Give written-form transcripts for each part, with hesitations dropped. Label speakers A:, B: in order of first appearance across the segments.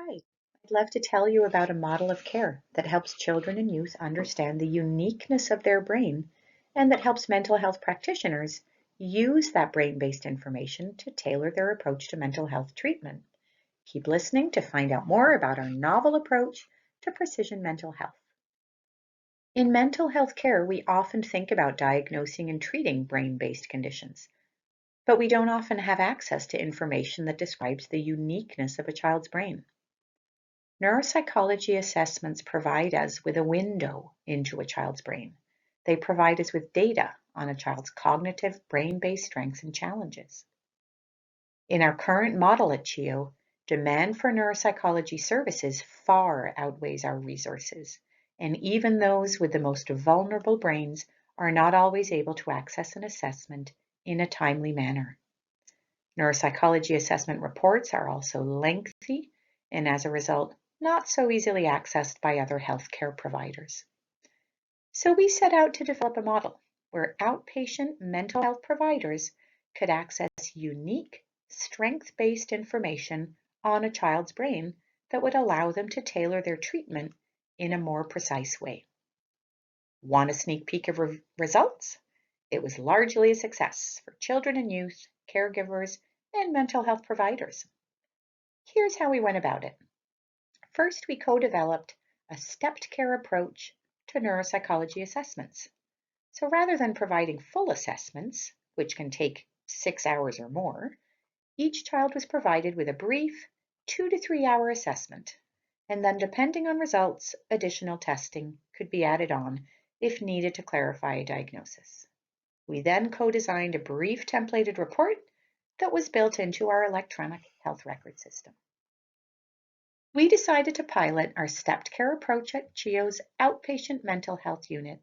A: Hi, I'd love to tell you about a model of care that helps children and youth understand the uniqueness of their brain and that helps mental health practitioners use that brain-based information to tailor their approach to mental health treatment. Keep listening to find out more about our novel approach to precision mental health. In mental health care, we often think about diagnosing and treating brain-based conditions, but we don't often have access to information that describes the uniqueness of a child's brain. Neuropsychology assessments provide us with a window into a child's brain. They provide us with data on a child's cognitive brain-based strengths and challenges. In our current model at CHIO, demand for neuropsychology services far outweighs our resources, and even those with the most vulnerable brains are not always able to access an assessment in a timely manner. Neuropsychology assessment reports are also lengthy and, as a result, not so easily accessed by other healthcare providers. So we set out to develop a model where outpatient mental health providers could access unique, strength-based information on a child's brain that would allow them to tailor their treatment in a more precise way. Want a sneak peek of results? It was largely a success for children and youth, caregivers, and mental health providers. Here's how we went about it. First, we co-developed a stepped care approach to neuropsychology assessments. So rather than providing full assessments, which can take 6 hours or more, each child was provided with a brief 2 to 3 hour assessment, and then depending on results, additional testing could be added on if needed to clarify a diagnosis. We then co-designed a brief templated report that was built into our electronic health record system. We decided to pilot our stepped care approach at CHIO's outpatient mental health unit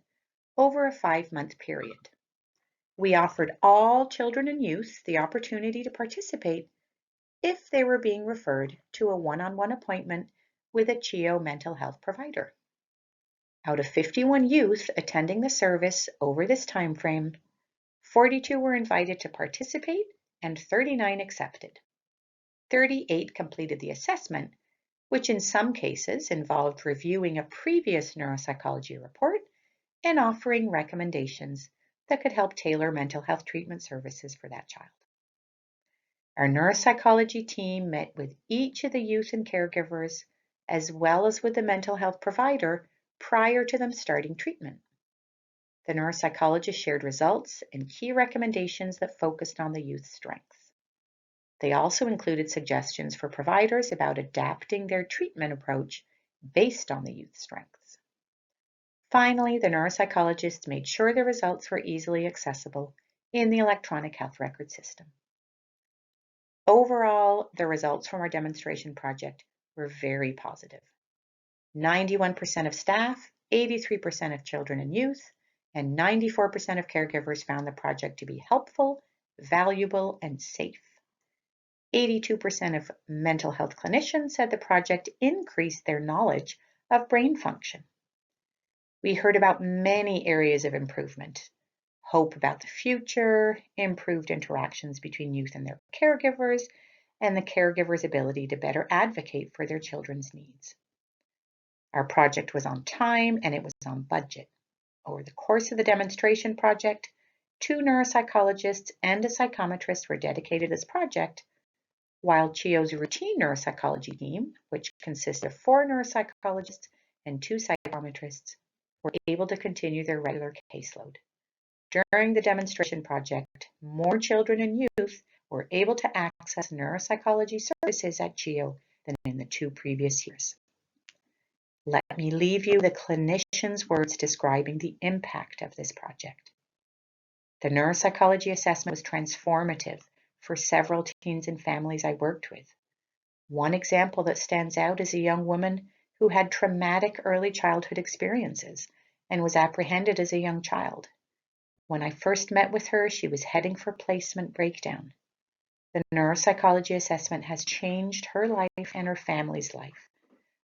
A: over a 5-month period. We offered all children and youth the opportunity to participate if they were being referred to a one-on-one appointment with a CHIO mental health provider. Out of 51 youth attending the service over this time frame, 42 were invited to participate and 39 accepted. 38 completed the assessment, which in some cases involved reviewing a previous neuropsychology report and offering recommendations that could help tailor mental health treatment services for that child. Our neuropsychology team met with each of the youth and caregivers, as well as with the mental health provider prior to them starting treatment. The neuropsychologist shared results and key recommendations that focused on the youth's strengths. They also included suggestions for providers about adapting their treatment approach based on the youth's strengths. Finally, the neuropsychologists made sure the results were easily accessible in the electronic health record system. Overall, the results from our demonstration project were very positive. 91% of staff, 83% of children and youth, and 94% of caregivers found the project to be helpful, valuable, and safe. 82% of mental health clinicians said the project increased their knowledge of brain function. We heard about many areas of improvement: hope about the future, improved interactions between youth and their caregivers, and the caregivers' ability to better advocate for their children's needs. Our project was on time and it was on budget. Over the course of the demonstration project, 2 neuropsychologists and a psychometrist were dedicated to this project, while CHIO's routine neuropsychology team, which consists of 4 neuropsychologists and 2 psychometrists, were able to continue their regular caseload. During the demonstration project, more children and youth were able to access neuropsychology services at CHIO than in the 2 previous years. Let me leave you the clinician's words describing the impact of this project. The neuropsychology assessment was transformative for several teens and families I worked with. One example that stands out is a young woman who had traumatic early childhood experiences and was apprehended as a young child. When I first met with her, she was heading for placement breakdown. The neuropsychology assessment has changed her life and her family's life.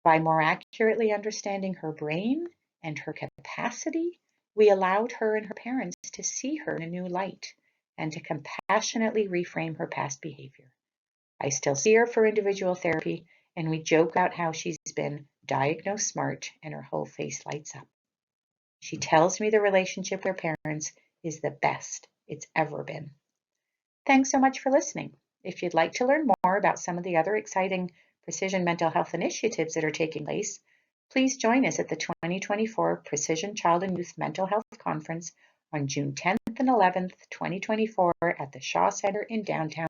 A: By more accurately understanding her brain and her capacity, we allowed her and her parents to see her in a new light and to compassionately reframe her past behavior. I still see her for individual therapy, and we joke about how she's been diagnosed smart and her whole face lights up. She tells me the relationship with her parents is the best it's ever been. Thanks so much for listening. If you'd like to learn more about some of the other exciting precision mental health initiatives that are taking place, please join us at the 2024 Precision Child and Youth Mental Health Conference on June 10th and 11th, 2024 at the Shaw Centre in downtown